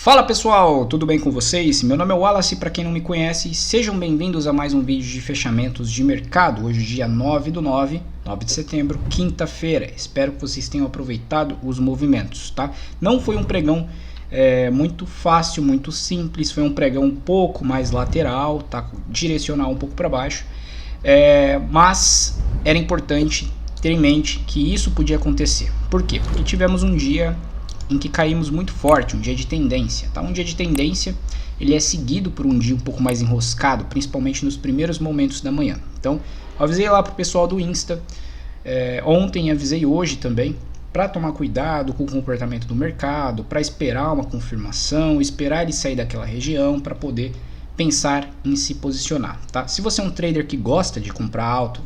Fala pessoal, tudo bem com vocês? Meu nome é Wallace, para quem não me conhece, sejam bem-vindos a mais um vídeo de fechamentos de mercado. Hoje dia 9 de setembro, quinta-feira. Espero que vocês tenham aproveitado os movimentos, tá? Não foi um pregão muito fácil, muito simples, foi um pregão um pouco mais lateral, tá? Direcional um pouco para baixo, mas era importante ter em mente que isso podia acontecer. Por quê? Porque tivemos um dia em que caímos muito forte, um dia de tendência, tá? Um dia de tendência, ele é seguido por um dia um pouco mais enroscado, principalmente nos primeiros momentos da manhã. Então, avisei lá pro pessoal do Insta, ontem avisei hoje também, para tomar cuidado com o comportamento do mercado, para esperar uma confirmação, esperar ele sair daquela região, para poder pensar em se posicionar, tá? Se você é um trader que gosta de comprar alto,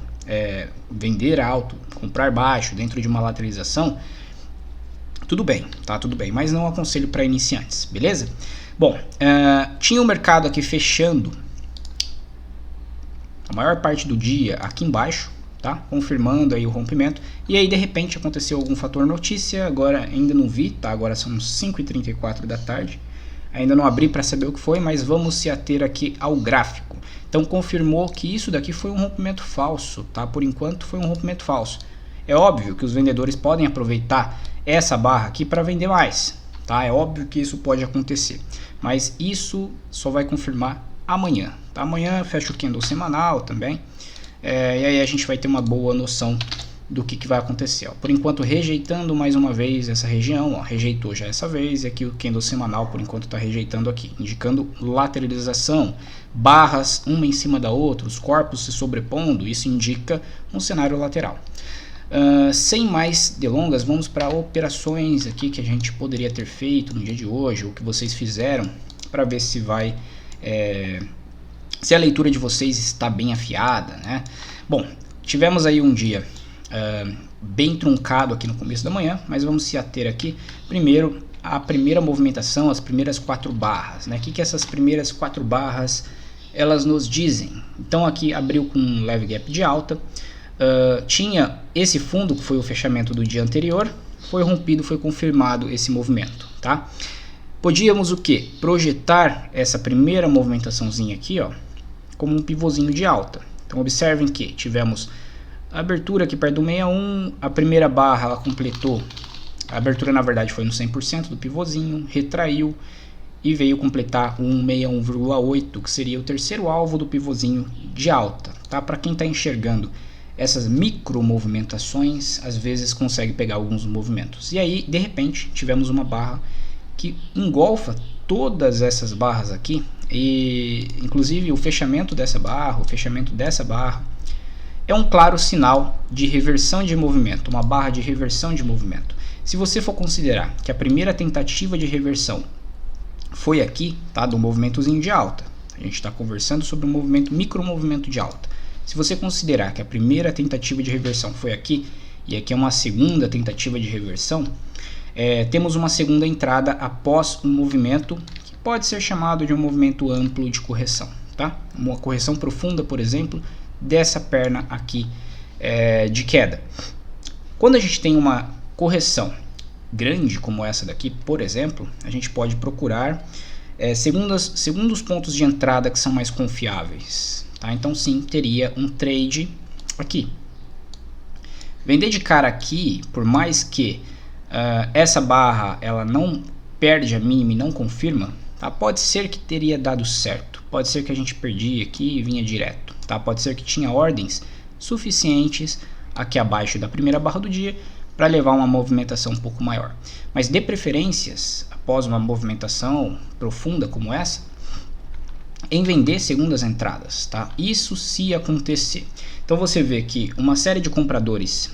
vender alto, comprar baixo, dentro de uma lateralização, tudo bem, tá? Tudo bem, mas não aconselho para iniciantes, beleza? Bom, tinha o mercado aqui fechando a maior parte do dia aqui embaixo, tá? Confirmando aí o rompimento, e aí de repente aconteceu algum fator notícia, agora ainda não vi, tá? Agora são 5h34 da tarde, ainda não abri para saber o que foi, mas vamos se ater aqui ao gráfico. Então confirmou que isso daqui foi um rompimento falso, tá? Por enquanto foi um rompimento falso. É óbvio que os vendedores podem aproveitar essa barra aqui para vender mais, tá? É óbvio que isso pode acontecer, mas isso só vai confirmar amanhã, tá? Amanhã fecha o candle semanal também, e aí a gente vai ter uma boa noção do que vai acontecer, ó. Por enquanto rejeitando mais uma vez essa região, ó, rejeitou já essa vez, e aqui o candle semanal por enquanto está rejeitando aqui, indicando lateralização, barras uma em cima da outra, os corpos se sobrepondo, isso indica um cenário lateral. Sem mais delongas, vamos para operações aqui que a gente poderia ter feito no dia de hoje, ou que vocês fizeram, para ver se vai, se a leitura de vocês está bem afiada, né? Bom, tivemos aí um dia bem truncado aqui no começo da manhã, mas vamos se ater aqui primeiro à primeira movimentação, as primeiras 4 barras, né? O que essas primeiras 4 barras elas nos dizem? Então aqui abriu com um leve gap de alta. Tinha esse fundo que foi o fechamento do dia anterior, foi rompido, foi confirmado esse movimento, tá? Podíamos o que? Projetar essa primeira movimentaçãozinha aqui, ó, como um pivôzinho de alta. Então observem que tivemos a abertura aqui perto do 61, a primeira barra ela completou, a abertura na verdade foi no 100% do pivôzinho, retraiu e veio completar um 61,8, que seria o terceiro alvo do pivôzinho de alta, tá? Para quem está enxergando essas micro movimentações, às vezes consegue pegar alguns movimentos. E aí, de repente, tivemos uma barra que engolfa todas essas barras aqui, e inclusive o fechamento dessa barra, é um claro sinal de reversão de movimento, uma barra de reversão de movimento. Se você for considerar que a primeira tentativa de reversão foi aqui, tá, do movimentozinho de alta, a gente está conversando sobre um movimento, micro movimento de alta. Se você considerar que a primeira tentativa de reversão foi aqui, e aqui é uma segunda tentativa de reversão, temos uma segunda entrada após um movimento que pode ser chamado de um movimento amplo de correção, tá? Uma correção profunda, por exemplo, dessa perna aqui de queda. Quando a gente tem uma correção grande como essa daqui, por exemplo, a gente pode procurar segundo os pontos de entrada que são mais confiáveis. Tá? Então sim, teria um trade aqui. Vender de cara aqui, por mais que essa barra ela não perde a mínima e não confirma, tá? Pode ser que teria dado certo. Pode ser que a gente perdia aqui e vinha direto. Tá? Pode ser que tinha ordens suficientes aqui abaixo da primeira barra do dia para levar uma movimentação um pouco maior. Mas de preferências, após uma movimentação profunda como essa, em vender segundas entradas, tá? Isso se acontecer. Então você vê que uma série de compradores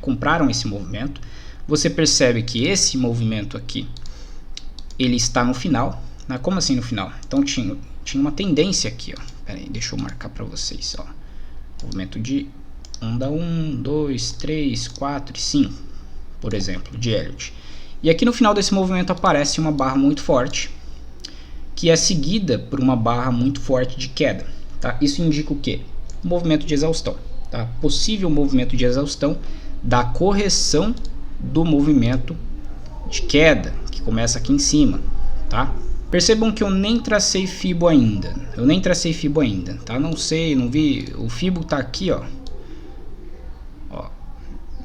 compraram esse movimento. Você percebe que esse movimento aqui ele está no final, né? Como assim no final? Então tinha uma tendência aqui, ó. Pera aí, deixa eu marcar para vocês, ó. Movimento de onda 1, 2, 3, 4 e 5, por exemplo, de Elliott. E aqui no final desse movimento aparece uma barra muito forte, que é seguida por uma barra muito forte de queda, tá? Isso indica o quê? Movimento de exaustão, tá? Possível movimento de exaustão da correção do movimento de queda, que começa aqui em cima, tá? Percebam que eu nem tracei Fibo ainda. Tá? Não sei, não vi. O Fibo tá aqui, ó.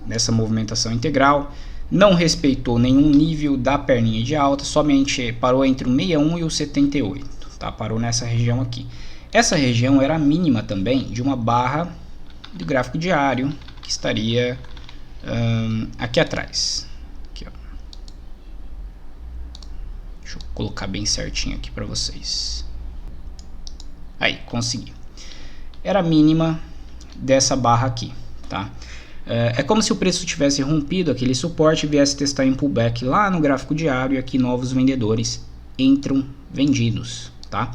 Nessa movimentação integral. Não respeitou nenhum nível da perninha de alta. Somente parou entre o 61 e o 78. Tá? Parou nessa região aqui. Essa região era a mínima também de uma barra do gráfico diário. Que estaria aqui atrás. Deixa eu colocar bem certinho aqui para vocês. Aí, consegui. Era a mínima dessa barra aqui, tá? É como se o preço tivesse rompido aquele suporte e viesse testar em pullback lá no gráfico diário e aqui novos vendedores entram vendidos, tá?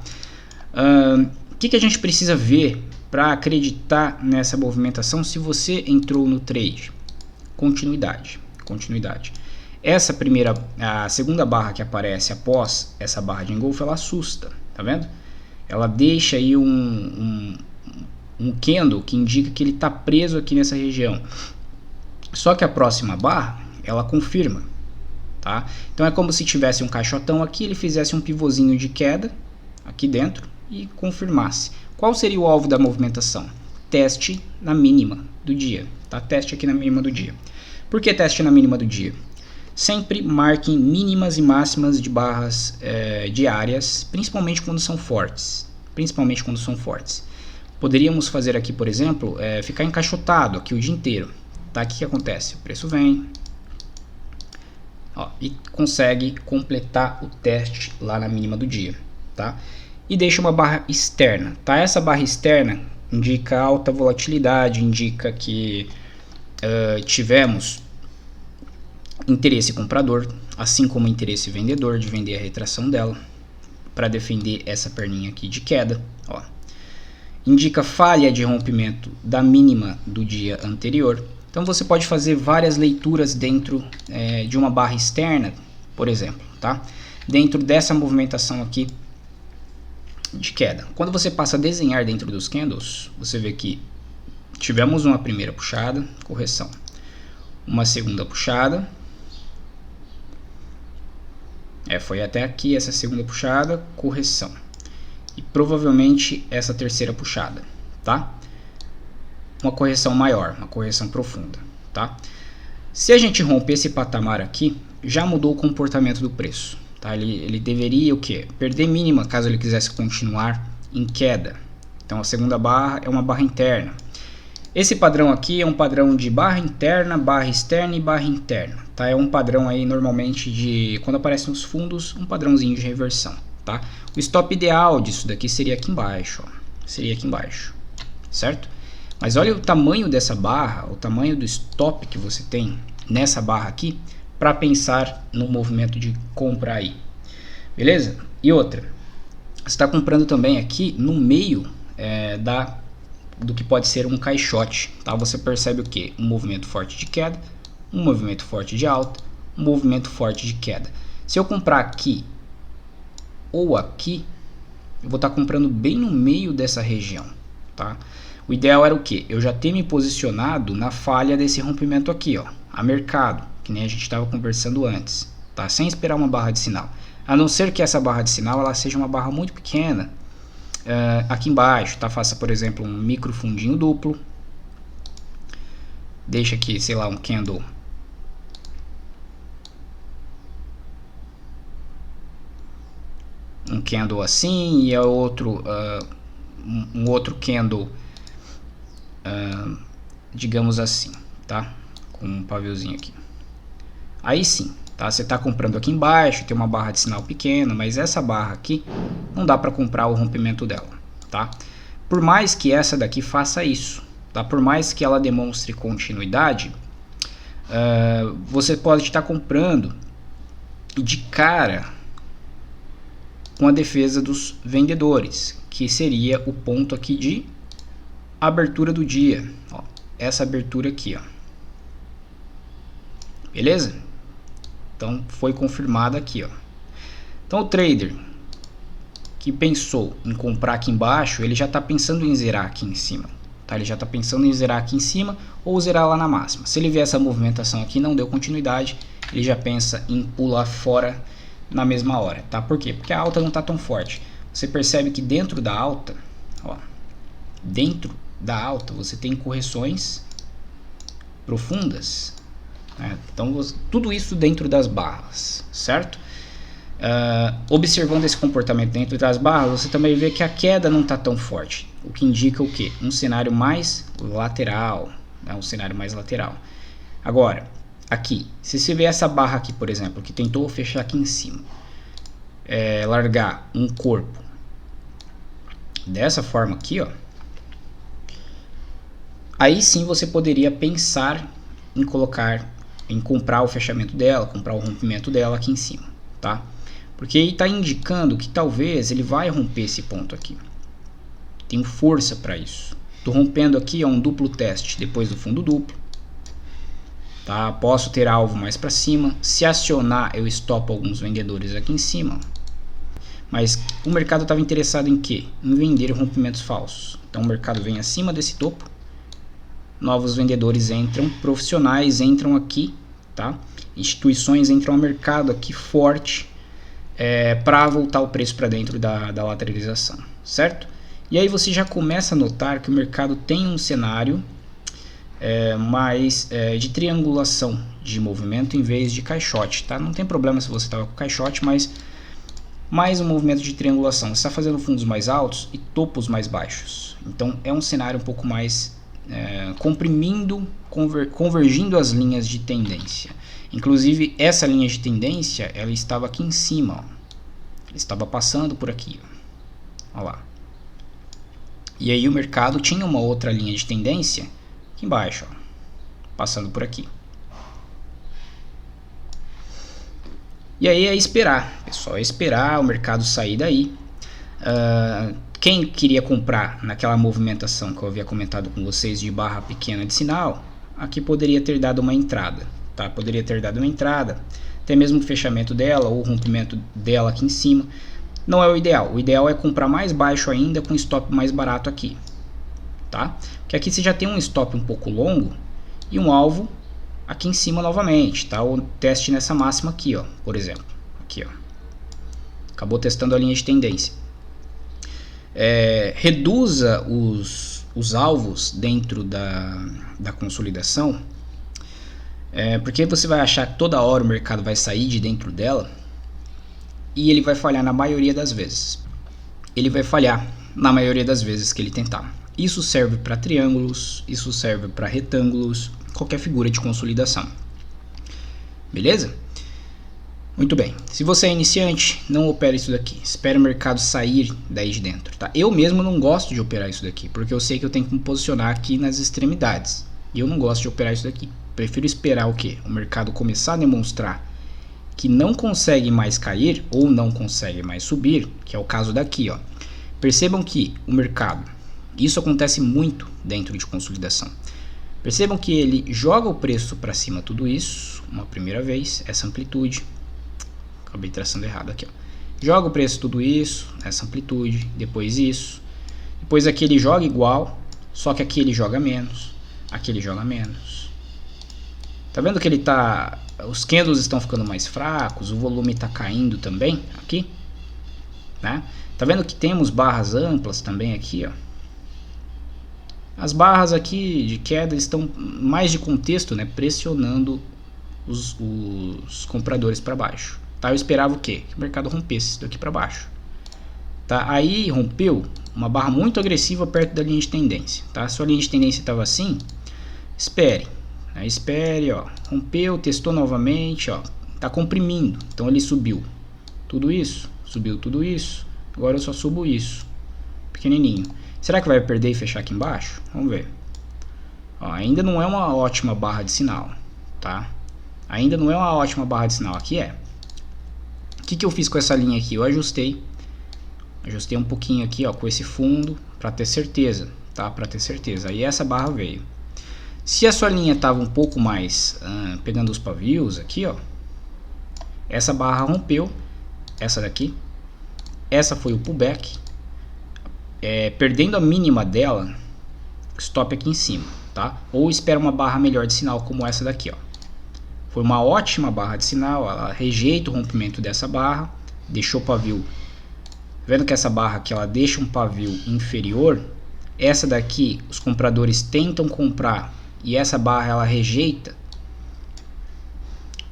O que a gente precisa ver para acreditar nessa movimentação se você entrou no trade? Continuidade. A segunda barra que aparece após essa barra de engolfo, ela assusta, tá vendo? Ela deixa aí um candle que indica que ele está preso aqui nessa região. Só que a próxima barra, ela confirma, tá? Então é como se tivesse um caixotão aqui, ele fizesse um pivôzinho de queda aqui dentro e confirmasse. Qual seria o alvo da movimentação? Teste na mínima do dia, tá? Teste aqui na mínima do dia. Por que teste na mínima do dia? Sempre marquem mínimas e máximas de barras diárias, principalmente quando são fortes. Poderíamos fazer aqui, por exemplo, ficar encaixotado aqui o dia inteiro. Tá? O que acontece? O preço vem e consegue completar o teste lá na mínima do dia. Tá? E deixa uma barra externa. Tá? Essa barra externa indica alta volatilidade, indica que tivemos interesse comprador, assim como interesse vendedor de vender a retração dela para defender essa perninha aqui de queda. Indica falha de rompimento da mínima do dia anterior. Então você pode fazer várias leituras dentro de uma barra externa, por exemplo, tá? Dentro dessa movimentação aqui de queda. Quando você passa a desenhar dentro dos candles, você vê que tivemos uma primeira puxada, correção, uma segunda puxada. Foi até aqui essa segunda puxada, correção. E provavelmente essa terceira puxada, tá? Uma correção maior, uma correção profunda, tá? Se a gente romper esse patamar aqui, já mudou o comportamento do preço, tá? Ele deveria o quê? Perder mínima caso ele quisesse continuar em queda. Então a segunda barra é uma barra interna. Esse padrão aqui é um padrão de barra interna, barra externa e barra interna, tá? É um padrão aí normalmente de, quando aparece nos fundos, um padrãozinho de reversão, tá? O stop ideal disso daqui seria aqui embaixo, certo? Mas olha o tamanho dessa barra, o tamanho do stop que você tem nessa barra aqui, para pensar no movimento de compra aí, beleza? E outra, você está comprando também aqui no meio do que pode ser um caixote, tá? Você percebe o que? Um movimento forte de queda, um movimento forte de alta, um movimento forte de queda. Se eu comprar aqui ou aqui, eu vou estar comprando bem no meio dessa região, tá? O ideal era o que? Eu já ter me posicionado na falha desse rompimento aqui, a mercado, que nem a gente estava conversando antes, tá? Sem esperar uma barra de sinal. A não ser que essa barra de sinal ela seja uma barra muito pequena, aqui embaixo, tá? Faça, por exemplo, um micro fundinho duplo. Deixa aqui, sei lá, um candle assim e outro um outro candle digamos assim, tá? Com um paviozinho aqui. Aí sim, tá? Você está comprando aqui embaixo, tem uma barra de sinal pequena, mas essa barra aqui não dá para comprar o rompimento dela, tá? Por mais que essa daqui faça isso, tá? Por mais que ela demonstre continuidade, você pode estar comprando de cara com a defesa dos vendedores, que seria o ponto aqui de abertura do dia, essa abertura aqui, beleza? Então foi confirmada aqui, Então o trader que pensou em comprar aqui embaixo, ele já está pensando em zerar aqui em cima, tá? Ele já está pensando em zerar aqui em cima ou zerar lá na máxima. Se ele ver essa movimentação aqui não deu continuidade, ele já pensa em pular fora na mesma hora, tá? Por quê? Porque a alta não está tão forte. Você percebe que dentro da alta, ó, dentro da alta você tem correções profundas, né? Então tudo isso dentro das barras, certo? Observando esse comportamento dentro das barras, você também vê que a queda não está tão forte, o que indica o quê? Um cenário mais lateral, né? Um cenário mais lateral. Agora, aqui, se você vê essa barra aqui, por exemplo, que tentou fechar aqui em cima, largar um corpo dessa forma aqui, ó, aí sim você poderia pensar em comprar o fechamento dela, comprar o rompimento dela aqui em cima, tá? Porque aí está indicando que talvez ele vai romper esse ponto aqui. Tenho força para isso. Estou rompendo aqui, ó, um duplo teste depois do fundo duplo. Tá? Posso ter alvo mais para cima. Se acionar, eu estopo alguns vendedores aqui em cima. Mas o mercado estava interessado em quê? Em vender rompimentos falsos. Então o mercado vem acima desse topo. Novos vendedores entram, profissionais entram aqui, tá? Instituições entram ao mercado aqui forte. Para voltar o preço para dentro da lateralização, certo? E aí você já começa a notar que o mercado tem um cenário mais de triangulação de movimento em vez de caixote, tá? Não tem problema se você estava com caixote, mas mais um movimento de triangulação. Você está fazendo fundos mais altos e topos mais baixos. Então é um cenário um pouco mais comprimindo, convergindo as linhas de tendência. Inclusive essa linha de tendência, ela estava aqui em cima, ó. Ela estava passando por aqui, ó. Olha lá. E aí o mercado tinha uma outra linha de tendência aqui embaixo, ó, passando por aqui. E aí é esperar, pessoal, é esperar o mercado sair daí. Quem queria comprar naquela movimentação que eu havia comentado com vocês de barra pequena de sinal, aqui poderia ter dado uma entrada. Tá? Poderia ter dado uma entrada, até mesmo o fechamento dela ou o rompimento dela aqui em cima. Não é o ideal. O ideal é comprar mais baixo ainda com stop mais barato aqui, tá? Porque aqui você já tem um stop um pouco longo e um alvo aqui em cima novamente, tá? O teste nessa máxima aqui, ó, por exemplo, aqui, ó, acabou testando a linha de tendência. Reduza os alvos dentro da consolidação. Porque você vai achar que toda hora o mercado vai sair de dentro dela e ele vai falhar na maioria das vezes. Ele vai falhar na maioria das vezes que ele tentar. Isso serve para triângulos, isso serve para retângulos, qualquer figura de consolidação. Beleza? Muito bem. Se você é iniciante, não opere isso daqui. Espere o mercado sair daí de dentro. Tá? Eu mesmo não gosto de operar isso daqui, porque eu sei que eu tenho que me posicionar aqui nas extremidades. E eu não gosto de operar isso daqui. Prefiro esperar o quê? O mercado começar a demonstrar que não consegue mais cair ou não consegue mais subir, que é o caso daqui, ó. Percebam que o mercado, isso acontece muito dentro de consolidação. Percebam que ele joga o preço para cima tudo isso, uma primeira vez, essa amplitude. Acabei traçando errado aqui, ó. Joga o preço tudo isso, essa amplitude, depois isso. Depois aqui ele joga igual, só que aqui ele joga menos, aqui ele joga menos. Tá vendo que ele tá, os candles estão ficando mais fracos, o volume está caindo também aqui, né? Tá vendo que temos barras amplas também aqui, ó. As barras aqui de queda estão mais de contexto, né, pressionando os compradores para baixo. Tá? Eu esperava o quê? Que o mercado rompesse daqui para baixo. Tá? Aí rompeu uma barra muito agressiva perto da linha de tendência. Tá? Se a linha de tendência estava assim, espere. Né? Espere, ó. Rompeu, testou novamente, ó. Tá comprimindo. Então ele subiu tudo isso, subiu tudo isso. Agora eu só subo isso, pequenininho. Será que vai perder e fechar aqui embaixo? Vamos ver. Ó, ainda não é uma ótima barra de sinal, tá? Ainda não é uma ótima barra de sinal. Aqui é. O que eu fiz com essa linha aqui? Eu ajustei um pouquinho aqui, ó, com esse fundo, para ter certeza, tá? Para ter certeza. Aí essa barra veio. Se a sua linha tava um pouco mais pegando os pavios aqui, ó, essa barra rompeu, essa daqui, essa foi o pullback, perdendo a mínima dela, stop aqui em cima, tá? Ou espera uma barra melhor de sinal como essa daqui, ó. Foi uma ótima barra de sinal, ela rejeita o rompimento dessa barra, deixou o pavio. Vendo que essa barra aqui ela deixa um pavio inferior, essa daqui os compradores tentam comprar e essa barra ela rejeita,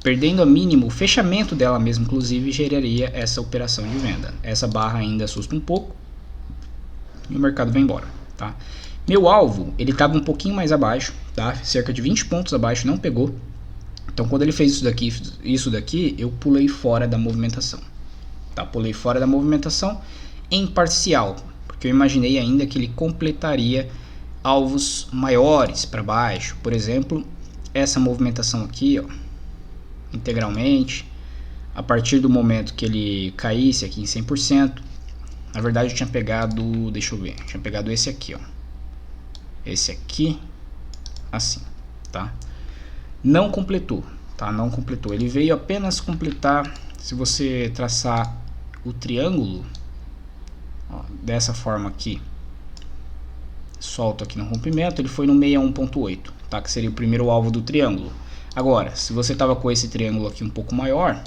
perdendo a mínimo, o fechamento dela mesmo inclusive geraria essa operação de venda. Essa barra ainda assusta um pouco e o mercado vai embora, tá? Meu alvo, ele estava um pouquinho mais abaixo, tá? Cerca de 20 pontos abaixo, não pegou. Então quando ele fez isso daqui, eu pulei fora da movimentação, tá? Pulei fora da movimentação em parcial, porque eu imaginei ainda que ele completaria alvos maiores para baixo. Por exemplo, essa movimentação aqui, ó, integralmente, a partir do momento que ele caísse aqui em 100%, na verdade eu tinha pegado, deixa eu ver, tinha pegado esse aqui, ó, esse aqui, assim, tá? Não completou, tá? Não completou, ele veio apenas completar, se você traçar o triângulo, ó, dessa forma aqui, solto aqui no rompimento, ele foi no 61.8, tá? Que seria o primeiro alvo do triângulo. Agora, se você estava com esse triângulo aqui um pouco maior,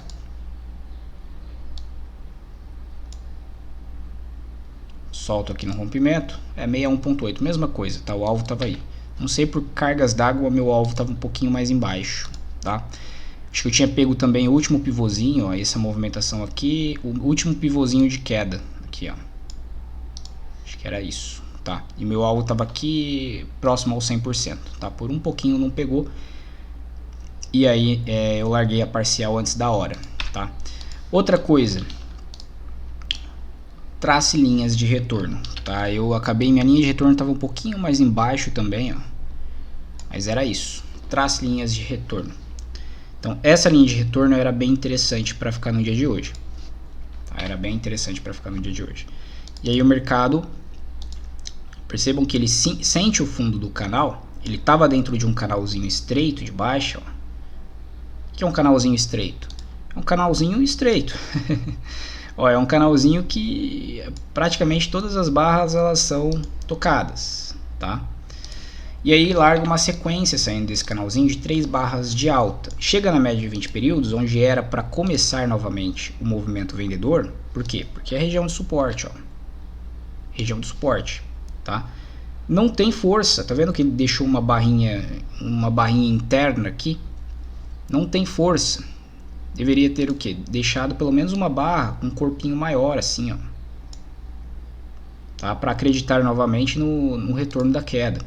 solto aqui no rompimento, é 61.8, mesma coisa, tá? O alvo estava aí. Não sei por cargas d'água, meu alvo estava um pouquinho mais embaixo, tá? Acho que eu tinha pego também o último pivôzinho, ó, essa movimentação aqui, o último pivôzinho de queda, aqui, ó. Acho que era isso, tá? E meu alvo estava aqui próximo ao 100%, tá? Por um pouquinho não pegou. E aí eu larguei a parcial antes da hora, tá? Outra coisa, trace linhas de retorno, tá? Eu acabei, minha linha de retorno estava um pouquinho mais embaixo também, ó. Mas era isso, trace linhas de retorno. Então essa linha de retorno era bem interessante para ficar no dia de hoje, tá? Era bem interessante para ficar no dia de hoje. E aí o mercado, percebam que ele sente o fundo do canal, ele estava dentro de um canalzinho estreito de baixa, ó. Que é um canalzinho estreito? É um canalzinho estreito. Ó, é um canalzinho que praticamente todas as barras elas são tocadas, tá? E aí larga uma sequência saindo desse canalzinho de 3 barras de alta. Chega na média de 20 períodos, onde era para começar novamente o movimento vendedor. Por quê? Porque é a região de suporte, ó. Região de suporte, tá? Não tem força, tá vendo que ele deixou uma barrinha interna aqui? Não tem força. Deveria ter o que? Deixado pelo menos uma barra com um corpinho maior assim, ó, tá? Para acreditar novamente no retorno da queda,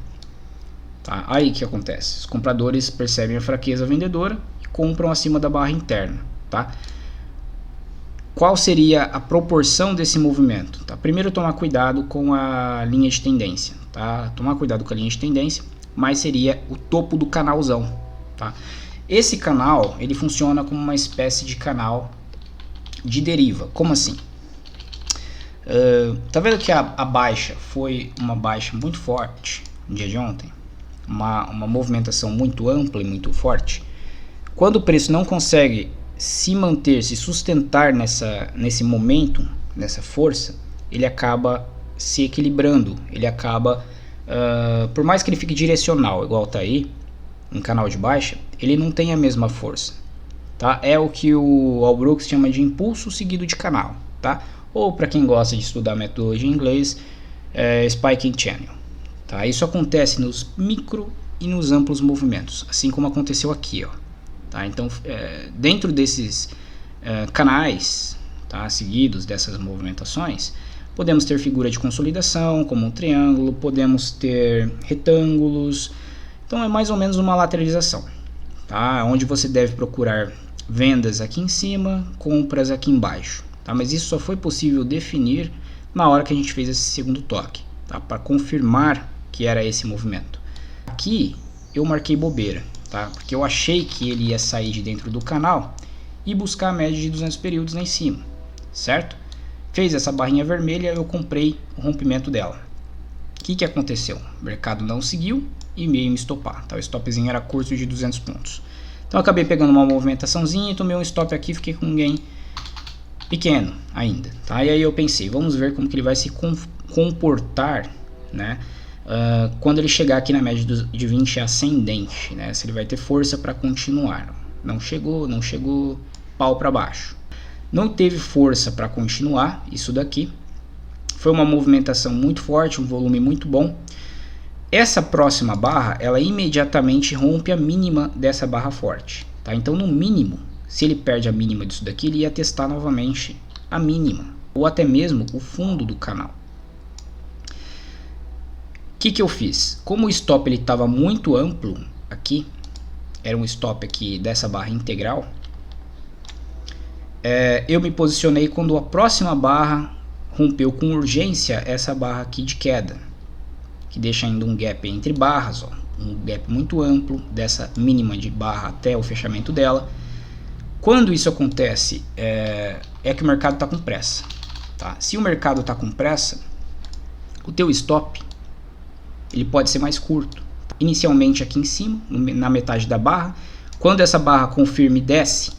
tá? Aí o que acontece? Os compradores percebem a fraqueza vendedora e compram acima da barra interna, tá? Qual seria a proporção desse movimento? Tá? Primeiro tomar cuidado com a linha de tendência, tá? Tomar cuidado com a linha de tendência, mas seria o topo do canalzão, tá? Esse canal, ele funciona como uma espécie de canal de deriva. Como assim? Tá vendo que a baixa foi uma baixa muito forte no dia de ontem? Uma movimentação muito ampla e muito forte. Quando o preço não consegue se manter, se sustentar nesse momento, nessa força, ele acaba se equilibrando. Ele acaba, por mais que ele fique direcional, igual tá aí, um canal de baixa, ele não tem a mesma força, tá? É o que o Al Brooks chama de impulso seguido de canal, tá? Ou para quem gosta de estudar metodologia em inglês, spiking channel, tá? Isso acontece nos micro e nos amplos movimentos, assim como aconteceu aqui, ó, tá? Então, dentro desses canais, tá, seguidos dessas movimentações, podemos ter figura de consolidação, como um triângulo, podemos ter retângulos. Então é mais ou menos uma lateralização, tá? Onde você deve procurar vendas aqui em cima, compras aqui embaixo, tá? Mas isso só foi possível definir na hora que a gente fez esse segundo toque, tá? Para confirmar que era esse movimento. Aqui eu marquei bobeira, tá? Porque eu achei que ele ia sair de dentro do canal e buscar a média de 200 períodos lá em cima, certo? Fez essa barrinha vermelha, eu comprei o rompimento dela. O que aconteceu? O mercado não seguiu e meio me estopar, tá? O stopzinho era curto de 200 pontos. Então eu acabei pegando uma movimentaçãozinha e tomei um stop aqui, fiquei com um gain pequeno ainda, tá? E aí eu pensei, vamos ver como que ele vai se comportar, né? Quando ele chegar aqui na média de 20 ascendente, né? Se ele vai ter força para continuar. não chegou, pau para baixo. Não teve força para continuar isso daqui. Foi uma movimentação muito forte, um volume muito bom. Essa próxima barra, ela imediatamente rompe a mínima dessa barra forte, tá? Então, no mínimo, se ele perde a mínima disso daqui, ele ia testar novamente a mínima, ou até mesmo o fundo do canal. O que eu fiz? Como o stop estava muito amplo aqui, era um stop aqui dessa barra integral, eu me posicionei quando a próxima barra rompeu com urgência essa barra aqui de queda, que deixa ainda um gap entre barras, ó, um gap muito amplo dessa mínima de barra até o fechamento dela. Quando isso acontece, é que o mercado está com pressa, tá? Se o mercado está com pressa, o teu stop ele pode ser mais curto. Inicialmente aqui em cima, na metade da barra, quando essa barra confirma e desce,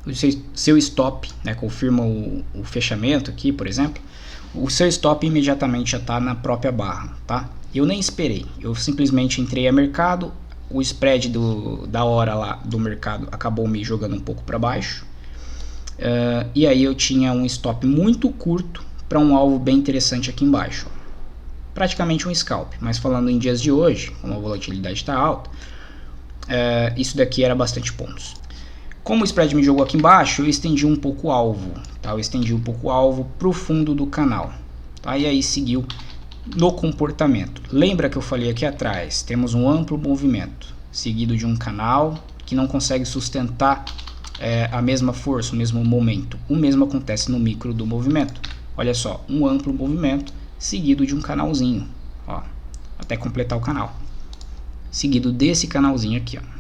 o seu stop, né, confirma o fechamento aqui, por exemplo, o seu stop imediatamente já está na própria barra, tá? Eu nem esperei, eu simplesmente entrei a mercado, o spread da hora lá do mercado acabou me jogando um pouco para baixo, e aí eu tinha um stop muito curto para um alvo bem interessante aqui embaixo, ó. Praticamente um scalp, mas falando em dias de hoje, como a volatilidade está alta, isso daqui era bastante pontos. Como o spread me jogou aqui embaixo, eu estendi um pouco o alvo, tá? Eu estendi um pouco o alvo para o fundo do canal, tá? E aí seguiu no comportamento. Lembra que eu falei aqui atrás, temos um amplo movimento, seguido de um canal que não consegue sustentar a mesma força, o mesmo momento. O mesmo acontece no micro do movimento. Olha só, um amplo movimento, seguido de um canalzinho, ó, até completar o canal. Seguido desse canalzinho aqui, ó.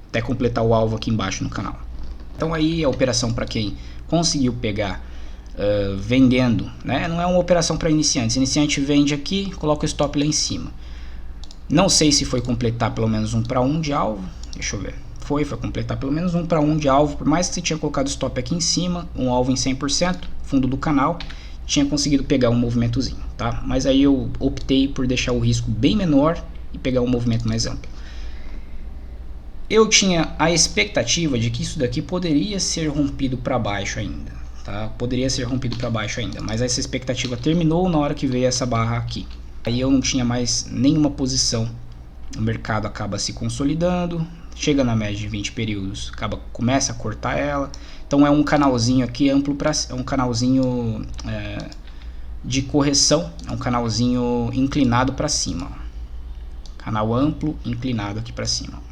Até completar o alvo aqui embaixo no canal. Então aí a operação para quem conseguiu pegar vendendo, né? Não é uma operação para iniciantes. Iniciante vende aqui, coloca o stop lá em cima. Não sei se foi completar pelo menos 1 para 1 de alvo. Deixa eu ver. Foi completar pelo menos 1 para 1 de alvo. Por mais que você tinha colocado o stop aqui em cima, um alvo em 100%, fundo do canal, tinha conseguido pegar um movimentozinho, tá? Mas aí eu optei por deixar o risco bem menor e pegar um movimento mais amplo. Eu tinha a expectativa de que isso daqui poderia ser rompido para baixo ainda, tá? Poderia ser rompido para baixo ainda, mas essa expectativa terminou na hora que veio essa barra aqui. Aí eu não tinha mais nenhuma posição. O mercado acaba se consolidando, chega na média de 20 períodos, começa a cortar ela. Então é um canalzinho aqui amplo, é um canalzinho de correção, é um canalzinho inclinado para cima, ó. Canal amplo inclinado aqui para cima.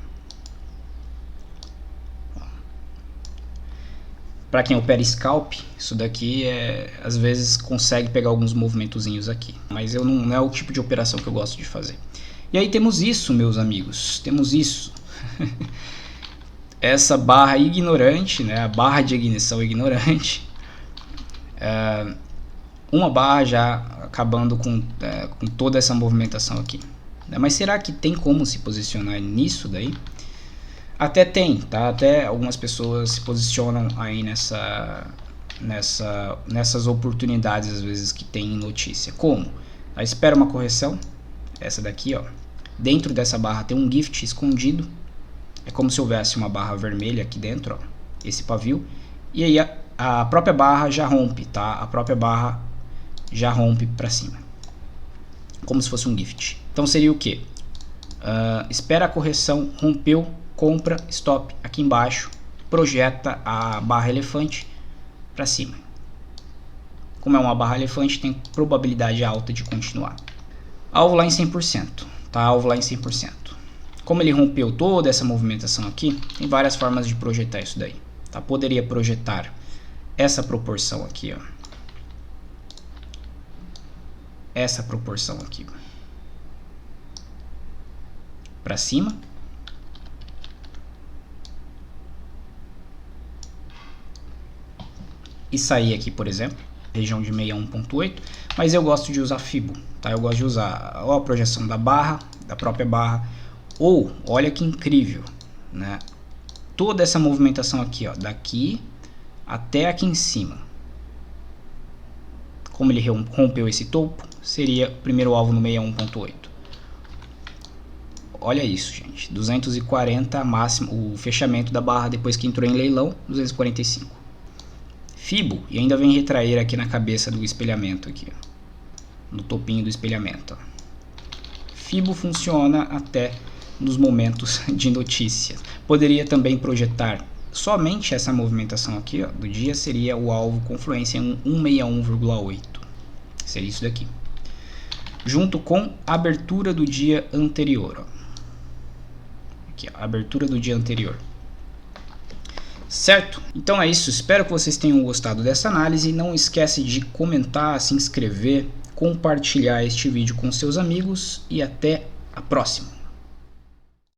Para quem opera scalp, isso daqui às vezes consegue pegar alguns movimentozinhos aqui, mas não é o tipo de operação que eu gosto de fazer. E aí temos isso, meus amigos, temos isso. Essa barra ignorante, né, a barra de ignição ignorante, uma barra já acabando com toda essa movimentação aqui. Mas será que tem como se posicionar nisso daí? Até tem, tá? Até algumas pessoas se posicionam aí nessas oportunidades às vezes que tem notícia. Como? Aí espera uma correção, essa daqui, ó. Dentro dessa barra tem um gift escondido. É como se houvesse uma barra vermelha aqui dentro, ó. Esse pavio. E aí a própria barra já rompe, tá? A própria barra já rompe para cima. Como se fosse um gift. Então seria o que? Espera a correção, rompeu, compra, stop aqui embaixo, projeta a barra elefante para cima. Como é uma barra elefante, tem probabilidade alta de continuar. Alvo lá em 100%, tá? Alvo lá em 100%. Como ele rompeu toda essa movimentação aqui, tem várias formas de projetar isso daí, tá? Poderia projetar essa proporção aqui, ó. Essa proporção aqui para cima. E sair aqui, por exemplo, região de 61.8, mas eu gosto de usar Fibo, tá? Eu gosto de usar ou a projeção da barra, da própria barra, ou, olha que incrível, né? Toda essa movimentação aqui, ó, daqui até aqui em cima. Como ele rompeu esse topo, seria o primeiro alvo no 61.8. olha isso, gente. 240 máximo, o fechamento da barra depois que entrou em leilão, 245. Fibo, e ainda vem retrair aqui na cabeça do espelhamento, aqui, ó, no topinho do espelhamento. Ó. Fibo funciona até nos momentos de notícia. Poderia também projetar somente essa movimentação aqui, ó, do dia, seria o alvo confluência em 161,8. Seria isso daqui. Junto com a abertura do dia anterior. Ó. Aqui, ó, a abertura do dia anterior. Certo? Então é isso. Espero que vocês tenham gostado dessa análise. Não esquece de comentar, se inscrever, compartilhar este vídeo com seus amigos e até a próxima.